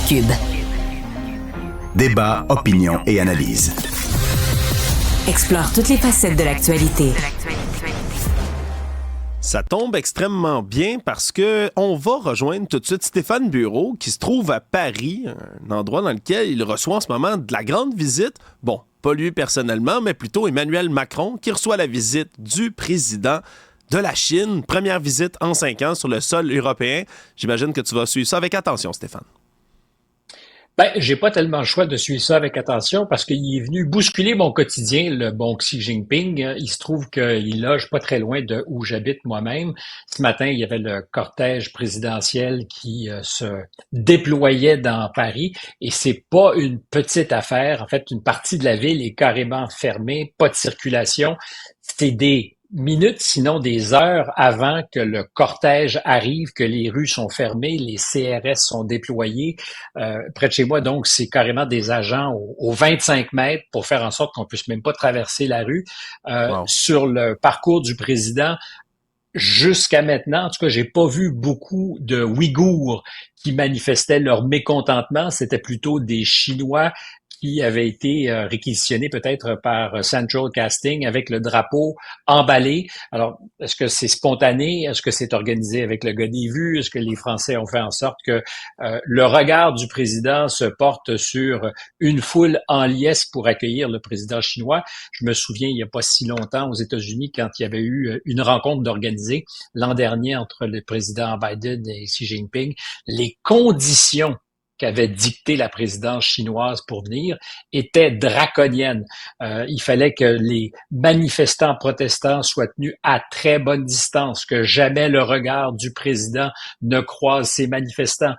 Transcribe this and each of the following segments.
Cube. Débat, opinion et analyse. Explore toutes les facettes de l'actualité. Ça tombe extrêmement bien parce que on va rejoindre tout de suite Stéphane Bureau qui se trouve à Paris, un endroit dans lequel il reçoit en ce moment de la grande visite. Bon, pas lui personnellement, mais plutôt Emmanuel Macron qui reçoit la visite du président de la Chine. Première visite en 5 ans sur le sol européen. J'imagine que tu vas suivre ça avec attention, Stéphane. J'ai pas tellement le choix de suivre ça avec attention parce qu'il est venu bousculer mon quotidien, le bon Xi Jinping. Il se trouve qu'il loge pas très loin de où j'habite moi-même. Ce matin, il y avait le cortège présidentiel qui se déployait dans Paris et c'est pas une petite affaire. En fait, une partie de la ville est carrément fermée, pas de circulation. C'est des minutes, sinon des heures avant que le cortège arrive, que les rues sont fermées, les CRS sont déployés. Près de chez moi, donc, c'est carrément des agents aux 25 mètres pour faire en sorte qu'on puisse même pas traverser la rue. Wow. Sur le parcours du président, jusqu'à maintenant, en tout cas, j'ai pas vu beaucoup de Ouïghours qui manifestaient leur mécontentement. C'était plutôt des Chinois qui avaient été réquisitionnés peut-être par Central Casting avec le drapeau emballé. Alors, est-ce que c'est spontané? Est-ce que c'est organisé avec le gars des vues? Est-ce que les Français ont fait en sorte que le regard du président se porte sur une foule en liesse pour accueillir le président chinois? Je me souviens, il n'y a pas si longtemps aux États-Unis, quand il y avait eu une rencontre d'organiser l'an dernier entre le président Biden et Xi Jinping, les conditions qu'avait dicté la présidence chinoise pour venir était draconienne. Il fallait que les manifestants protestants soient tenus à très bonne distance, que jamais le regard du président ne croise ces manifestants.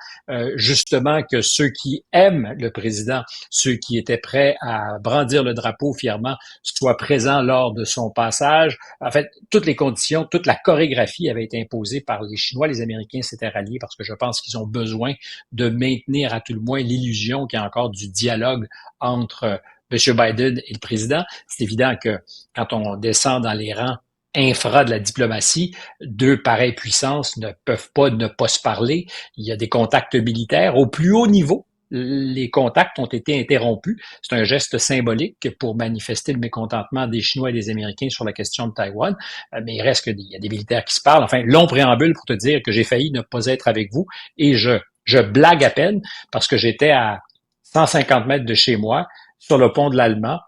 Justement, que ceux qui aiment le président, ceux qui étaient prêts à brandir le drapeau fièrement, soient présents lors de son passage. En fait, toutes les conditions, toute la chorégraphie avait été imposée par les Chinois. Les Américains s'étaient ralliés parce que je pense qu'ils ont besoin de maintenir à tout le moins l'illusion qu'il y a encore du dialogue entre M. Biden et le président. C'est évident que quand on descend dans les rangs infra de la diplomatie, deux pareilles puissances ne peuvent pas ne pas se parler. Il y a des contacts militaires au plus haut niveau. Les contacts ont été interrompus. C'est un geste symbolique pour manifester le mécontentement des Chinois et des Américains sur la question de Taïwan. Mais il reste qu'il y a des militaires qui se parlent. Enfin, long préambule pour te dire que j'ai failli ne pas être avec vous et je blague à peine parce que j'étais à 150 mètres de chez moi, sur le pont de l'Allemand,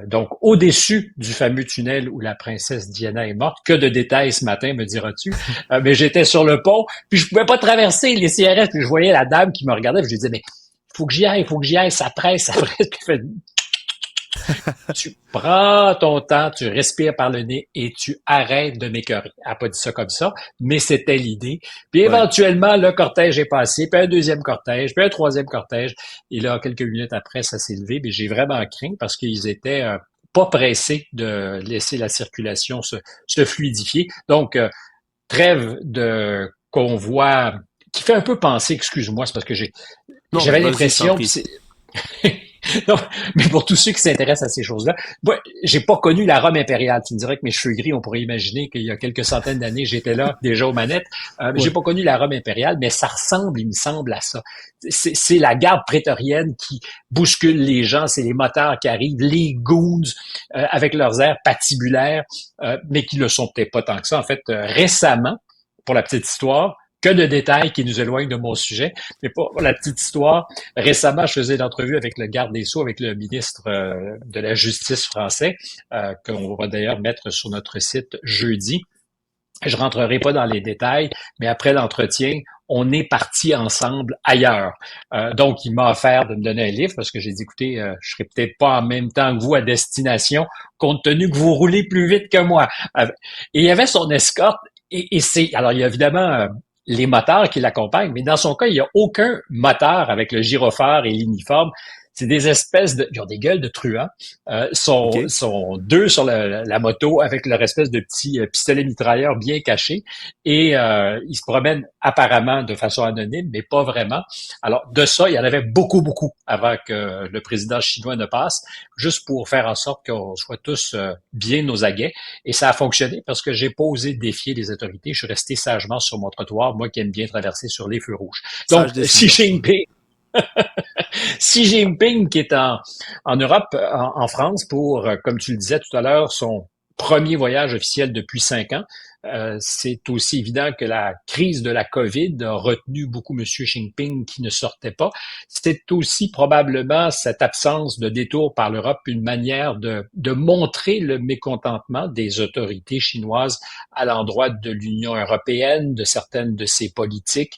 donc au-dessus du fameux tunnel où la princesse Diana est morte. Que de détails ce matin, me diras-tu. Mais j'étais sur le pont, puis je pouvais pas traverser les CRS, puis je voyais la dame qui me regardait, puis je lui disais, mais faut que j'y aille, ça presse, puis fait... Tu prends ton temps, tu respires par le nez et tu arrêtes de m'écœurer. Elle n'a pas dit ça comme ça, mais c'était l'idée. Puis éventuellement, le cortège est passé, puis un deuxième cortège, puis un troisième cortège. Et là, quelques minutes après, ça s'est levé. Mais j'ai vraiment craint parce qu'ils étaient pas pressés de laisser la circulation se fluidifier. Donc, trêve de convoi qui fait un peu penser, excuse-moi, c'est parce que j'avais l'impression... Non, mais pour tous ceux qui s'intéressent à ces choses-là, moi, j'ai pas connu la Rome impériale. Tu me dirais que mes cheveux gris, on pourrait imaginer qu'il y a quelques centaines d'années, j'étais là déjà aux manettes. J'ai pas connu la Rome impériale, mais ça ressemble, il me semble, à ça. C'est la garde prétorienne qui bouscule les gens, c'est les motards qui arrivent, les goons avec leurs airs patibulaires, mais qui le sont peut-être pas tant que ça. En fait, récemment, pour la petite histoire, que de détails qui nous éloignent de mon sujet. Mais pour la petite histoire, récemment, je faisais une entrevue avec le garde des Sceaux, avec le ministre de la Justice français, qu'on va d'ailleurs mettre sur notre site jeudi. Je rentrerai pas dans les détails, mais après l'entretien, on est partis ensemble ailleurs. Donc, il m'a offert de me donner un livre parce que j'ai dit, écoutez, je serai peut-être pas en même temps que vous à destination, compte tenu que vous roulez plus vite que moi. Et il y avait son escorte et c'est... Alors, il y a évidemment... les moteurs qui l'accompagnent, mais dans son cas, il n'y a aucun moteur avec le gyrophare et l'uniforme. C'est des espèces de... Ils ont des gueules de truands. Sont deux sur la moto avec leur espèce de petit pistolet mitrailleur bien caché. Et ils se promènent apparemment de façon anonyme, mais pas vraiment. Alors, de ça, il y en avait beaucoup, beaucoup avant que le président chinois ne passe, juste pour faire en sorte qu'on soit tous bien aux aguets. Et ça a fonctionné parce que j'ai pas osé défier les autorités. Je suis resté sagement sur mon trottoir, moi qui aime bien traverser sur les feux rouges. Donc, Xi Jinping... Xi Jinping qui est en Europe, en France, pour, comme tu le disais tout à l'heure, son premier voyage officiel depuis 5 ans. C'est aussi évident que la crise de la COVID a retenu beaucoup M. Xi Jinping qui ne sortait pas. C'est aussi probablement cette absence de détour par l'Europe une manière de montrer le mécontentement des autorités chinoises à l'endroit de l'Union européenne, de certaines de ses politiques.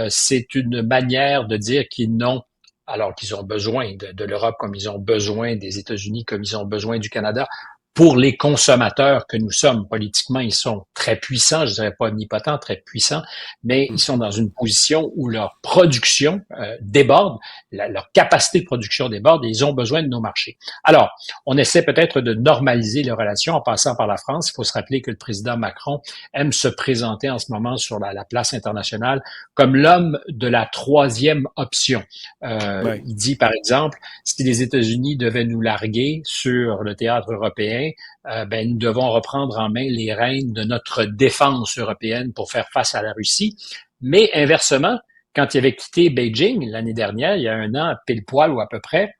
C'est une manière de dire qu'ils n'ont alors qu'ils ont besoin de l'Europe comme ils ont besoin des États-Unis, comme ils ont besoin du Canada. Pour les consommateurs que nous sommes, politiquement, ils sont très puissants, je dirais pas omnipotents, très puissants, mais ils sont dans une position où leur production déborde, leur capacité de production déborde et ils ont besoin de nos marchés. Alors, on essaie peut-être de normaliser les relations en passant par la France. Il faut se rappeler que le président Macron aime se présenter en ce moment sur la place internationale comme l'homme de la troisième option. Ouais. Il dit, par exemple, si les États-Unis devaient nous larguer sur le théâtre européen, nous devons reprendre en main les rênes de notre défense européenne pour faire face à la Russie. Mais inversement, quand il avait quitté Beijing l'année dernière, il y a 1 an, pile poil ou à peu près,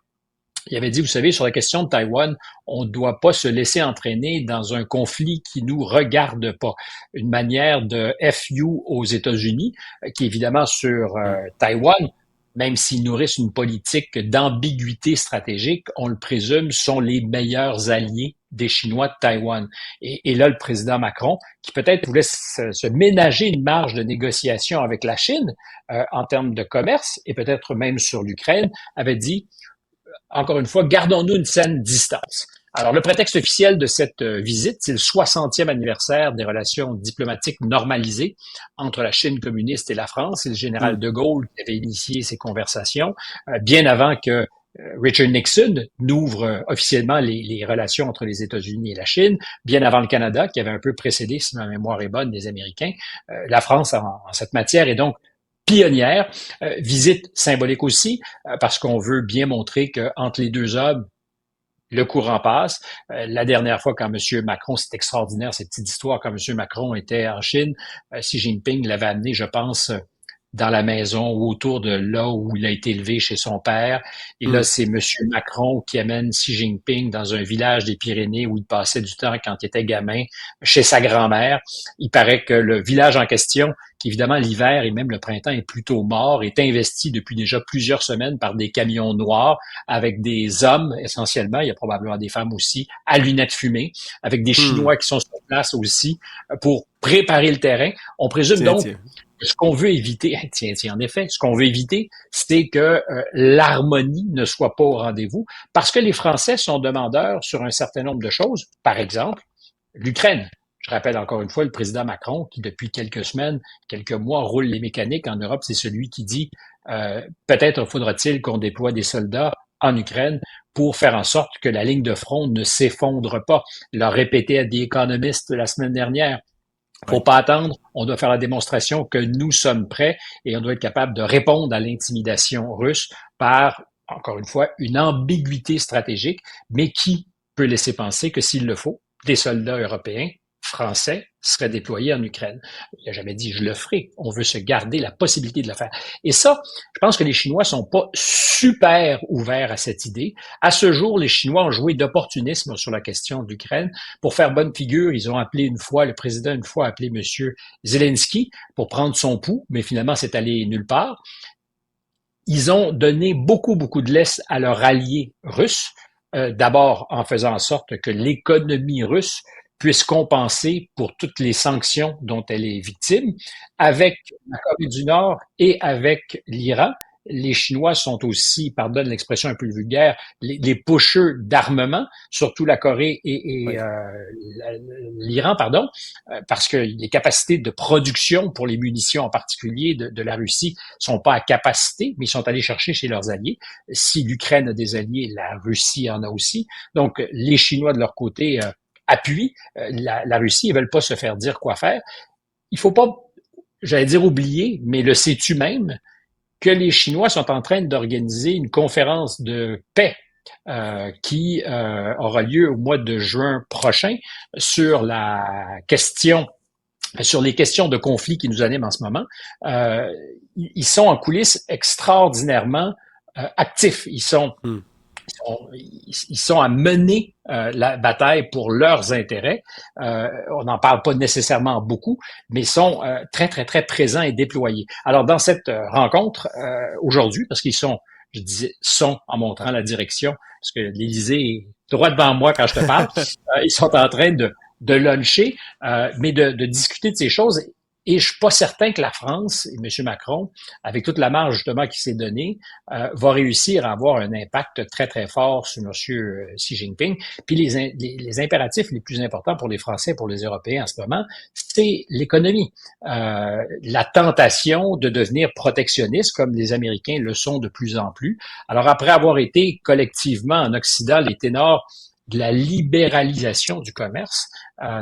il avait dit, vous savez, sur la question de Taïwan, on ne doit pas se laisser entraîner dans un conflit qui nous regarde pas. Une manière de FU aux États-Unis, qui évidemment sur Taïwan, même s'ils nourrissent une politique d'ambiguïté stratégique, on le présume, sont les meilleurs alliés des Chinois de Taïwan. Et là, le président Macron, qui peut-être voulait se ménager une marge de négociation avec la Chine en termes de commerce et peut-être même sur l'Ukraine, avait dit, encore une fois, gardons-nous une saine distance. Alors, le prétexte officiel de cette visite, c'est le 60e anniversaire des relations diplomatiques normalisées entre la Chine communiste et la France. C'est le général de Gaulle qui avait initié ces conversations, bien avant que Richard Nixon n'ouvre officiellement les relations entre les États-Unis et la Chine, bien avant le Canada, qui avait un peu précédé, si ma mémoire est bonne, des Américains. La France, en cette matière, est donc pionnière. Visite symbolique aussi, parce qu'on veut bien montrer qu'entre les deux hommes, le courant passe. La dernière fois, quand M. Macron, c'est extraordinaire, cette petite histoire, quand M. Macron était en Chine, Xi Jinping l'avait amené, je pense, dans la maison ou autour de là où il a été élevé chez son père. Et là, c'est M. Macron qui amène Xi Jinping dans un village des Pyrénées où il passait du temps quand il était gamin, chez sa grand-mère. Il paraît que le village en question, qui évidemment l'hiver et même le printemps est plutôt mort, est investi depuis déjà plusieurs semaines par des camions noirs avec des hommes essentiellement, il y a probablement des femmes aussi, à lunettes fumées, avec des Chinois qui sont sur place aussi pour préparer le terrain. On présume donc ce qu'on veut éviter, en effet, ce qu'on veut éviter, c'est que l'harmonie ne soit pas au rendez-vous, parce que les Français sont demandeurs sur un certain nombre de choses. Par exemple, l'Ukraine. Je rappelle encore une fois le président Macron, qui depuis quelques semaines, quelques mois, roule les mécaniques en Europe. C'est celui qui dit peut-être faudra-t-il qu'on déploie des soldats en Ukraine pour faire en sorte que la ligne de front ne s'effondre pas. Il l'a répété à The Economist la semaine dernière. Faut pas attendre, on doit faire la démonstration que nous sommes prêts et on doit être capable de répondre à l'intimidation russe par, encore une fois, une ambiguïté stratégique, mais qui peut laisser penser que s'il le faut, des soldats européens, français, seraient déployés en Ukraine. Il n'a jamais dit « je le ferai ». On veut se garder la possibilité de le faire. Et ça, je pense que les Chinois sont pas super ouverts à cette idée. À ce jour, les Chinois ont joué d'opportunisme sur la question de l'Ukraine. Pour faire bonne figure, ils ont appelé une fois, le président une fois a appelé M. Zelensky pour prendre son pouls, mais finalement, c'est allé nulle part. Ils ont donné beaucoup de laisse à leur allié russe, d'abord en faisant en sorte que l'économie russe puisse compenser pour toutes les sanctions dont elle est victime. Avec la Corée du Nord et avec l'Iran, les Chinois sont aussi, pardonne l'expression un peu vulgaire, les pushers d'armement, surtout la Corée et l'Iran, pardon, parce que les capacités de production pour les munitions en particulier de la Russie sont pas à capacité, mais ils sont allés chercher chez leurs alliés. Si l'Ukraine a des alliés, la Russie en a aussi. Donc, les Chinois de leur côté appuient la Russie, ils veulent pas se faire dire quoi faire. Il faut pas, j'allais dire oublier, mais le sais-tu même, que les Chinois sont en train d'organiser une conférence de paix qui aura lieu au mois de juin prochain sur sur les questions de conflit qui nous animent en ce moment. Ils sont en coulisses extraordinairement actifs. Hmm. Ils sont à mener la bataille pour leurs intérêts. On n'en parle pas nécessairement beaucoup, mais ils sont très, très, très présents et déployés. Alors, dans cette rencontre aujourd'hui, parce qu'ils sont, je disais, sont en montrant la direction, parce que l'Élysée est droit devant moi quand je te parle, ils sont en train de luncher, mais de discuter de ces choses. Et je suis pas certain que la France et M. Macron, avec toute la marge justement qui s'est donnée, va réussir à avoir un impact très, très fort sur M. Xi Jinping. Puis les impératifs les plus importants pour les Français et pour les Européens en ce moment, c'est l'économie. La tentation de devenir protectionniste, comme les Américains le sont de plus en plus. Alors, après avoir été collectivement en Occident les ténors de la libéralisation du commerce,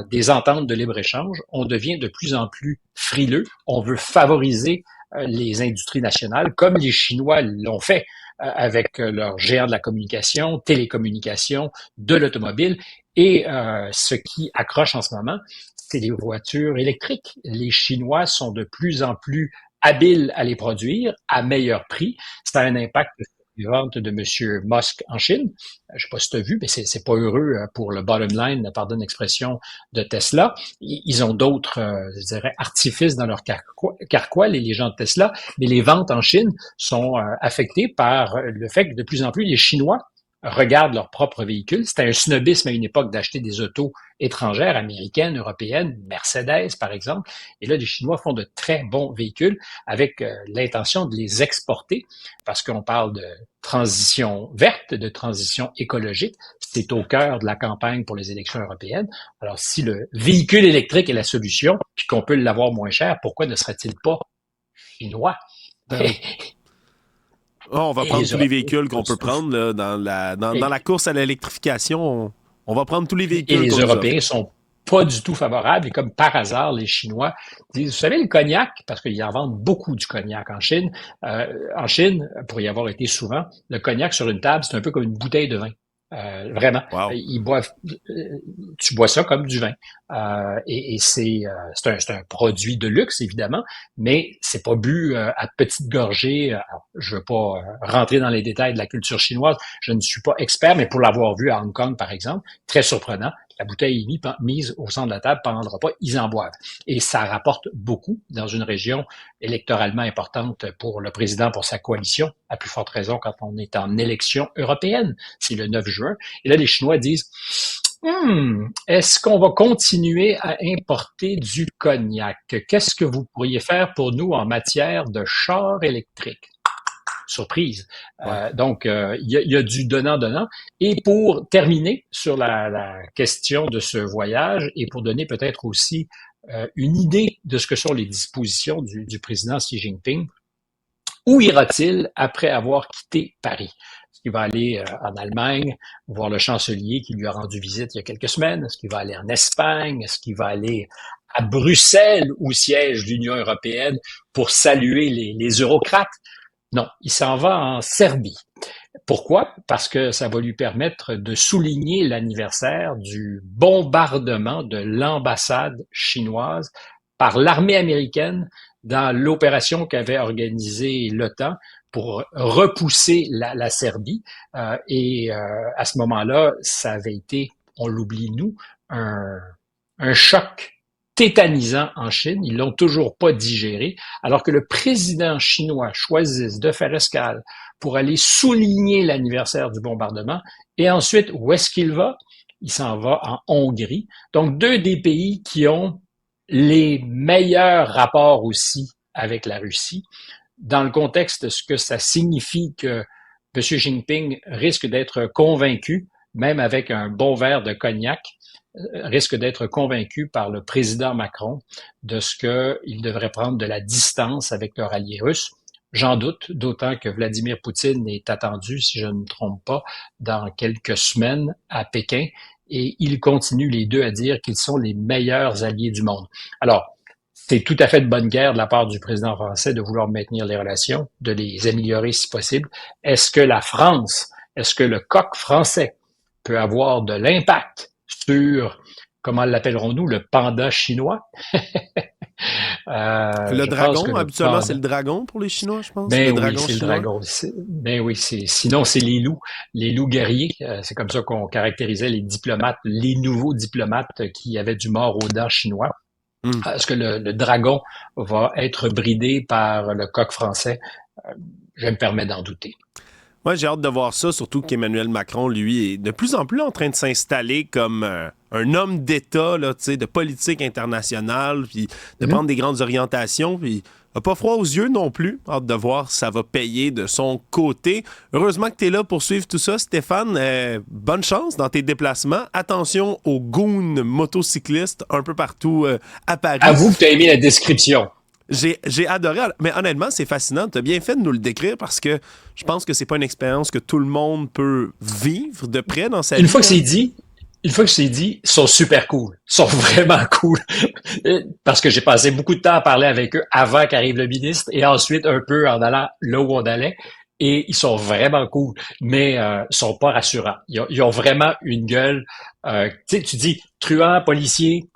des ententes de libre-échange, on devient de plus en plus frileux. On veut favoriser les industries nationales, comme les Chinois l'ont fait avec leurs géants de la communication, télécommunications, de l'automobile. Et ce qui accroche en ce moment, c'est les voitures électriques. Les Chinois sont de plus en plus habiles à les produire à meilleur prix. Ça a un impact les ventes de M. Musk en Chine. Je sais pas si tu as vu, mais c'est pas heureux pour le bottom line, pardonne l'expression, de Tesla. Ils ont d'autres, je dirais, artifices dans leur carquois, les gens de Tesla, mais les ventes en Chine sont affectées par le fait que de plus en plus les Chinois regardent leurs propres véhicules. C'était un snobisme à une époque d'acheter des autos étrangères, américaines, européennes, Mercedes par exemple. Et là, les Chinois font de très bons véhicules avec l'intention de les exporter parce qu'on parle de transition verte, de transition écologique. C'est au cœur de la campagne pour les élections européennes. Alors, si le véhicule électrique est la solution, puis qu'on peut l'avoir moins cher, pourquoi ne serait-il pas chinois? Ben oui. On va Et prendre les tous les Européens véhicules qu'on peut prendre là, dans la course à l'électrification. On va prendre tous les et véhicules les qu'on nous offre. Européens sont pas du tout favorables. Et comme par hasard, les Chinois disent, vous savez, le cognac, parce qu'ils en vendent beaucoup du cognac en Chine, pour y avoir été souvent, le cognac sur une table, c'est un peu comme une bouteille de vin. Vraiment, Wow. ils boivent, tu bois ça comme du vin, et c'est un produit de luxe évidemment, mais c'est pas bu à petite gorgée. Alors, je veux pas rentrer dans les détails de la culture chinoise, je ne suis pas expert, mais pour l'avoir vu à Hong Kong par exemple, très surprenant. La bouteille est mise au centre de la table pendant le repas, ils en boivent. Et ça rapporte beaucoup dans une région électoralement importante pour le président, pour sa coalition, à plus forte raison quand on est en élection européenne. C'est le 9 juin. Et là, les Chinois disent, est-ce qu'on va continuer à importer du cognac? Qu'est-ce que vous pourriez faire pour nous en matière de chars électriques? Surprise. Ouais. Donc, il y a du donnant-donnant. Et pour terminer sur la question de ce voyage et pour donner peut-être aussi une idée de ce que sont les dispositions du président Xi Jinping, où ira-t-il après avoir quitté Paris? Est-ce qu'il va aller en Allemagne, voir le chancelier qui lui a rendu visite il y a quelques semaines? Est-ce qu'il va aller en Espagne? Est-ce qu'il va aller à Bruxelles, où siège l'Union européenne, pour saluer les eurocrates? Non, il s'en va en Serbie. Pourquoi? Parce que ça va lui permettre de souligner l'anniversaire du bombardement de l'ambassade chinoise par l'armée américaine dans l'opération qu'avait organisée l'OTAN pour repousser la Serbie. À ce moment-là, ça avait été, on l'oublie nous, un choc tétanisant en Chine. Ils l'ont toujours pas digéré, alors que le président chinois choisisse de faire escale pour aller souligner l'anniversaire du bombardement. Et ensuite, où est-ce qu'il va? Il s'en va en Hongrie. Donc, deux des pays qui ont les meilleurs rapports aussi avec la Russie. Dans le contexte de ce que ça signifie que M. Jinping risque d'être convaincu, même avec un bon verre de cognac, risque d'être convaincu par le président Macron de ce qu'il devrait prendre de la distance avec leur allié russe. J'en doute, d'autant que Vladimir Poutine est attendu, si je ne me trompe pas, dans quelques semaines à Pékin, et ils continuent les deux à dire qu'ils sont les meilleurs alliés du monde. Alors, c'est tout à fait de bonne guerre de la part du président français de vouloir maintenir les relations, de les améliorer si possible. Est-ce que la France, est-ce que le coq français peut avoir de l'impact sur, comment l'appellerons-nous, le panda chinois? Le Je pense que dragon, le habituellement, c'est panda. le dragon pour les Chinois, je pense. Le Ben oui, dragon c'est le chinois. dragon. Ben oui, sinon c'est les loups guerriers. C'est comme ça qu'on caractérisait les diplomates, les nouveaux diplomates qui avaient du mort aux dents chinois. Hmm. Est-ce que le dragon va être bridé par le coq français? Euh, Je me permets d'en douter. Moi, j'ai hâte de voir ça, surtout qu'Emmanuel Macron, lui, est de plus en plus en train de s'installer comme un homme d'État, là, tu sais, de politique internationale, puis de prendre des grandes orientations, puis a pas froid aux yeux non plus. Hâte de voir si ça va payer de son côté. Heureusement que tu es là pour suivre tout ça, Stéphane. Bonne chance dans tes déplacements. Attention aux goons motocyclistes un peu partout à Paris. Avoue que tu as aimé la description. J'ai adoré, mais honnêtement, c'est fascinant. Tu as bien fait de nous le décrire parce que je pense que c'est pas une expérience que tout le monde peut vivre de près dans sa vie. Une fois que c'est dit, ils sont super cool. Ils sont vraiment cool. Parce que j'ai passé beaucoup de temps à parler avec eux avant qu'arrive le ministre et ensuite un peu en allant là où on allait. Et ils sont vraiment cool, mais ils sont pas rassurants. Ils ont vraiment une gueule. Tu sais, tu dis truand, policier,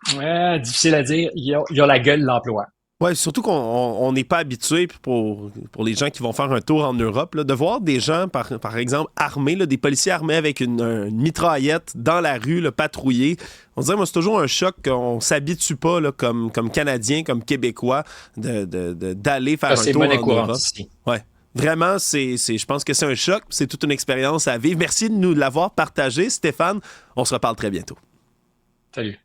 difficile à dire. Ils ont la gueule de l'emploi. Ouais, surtout qu'on n'est pas habitué pour les gens qui vont faire un tour en Europe, là, de voir des gens, par exemple, armés, là, des policiers armés avec une mitraillette dans la rue, là, patrouiller. On dirait, moi, c'est toujours un choc qu'on s'habitue pas là, comme Canadiens, comme Québécois, d'aller faire un C'est tour monnaie en courante Europe. ici. Ouais. Vraiment, je pense que c'est un choc, c'est toute une expérience à vivre. Merci de nous l'avoir partagé, Stéphane. On se reparle très bientôt. Salut.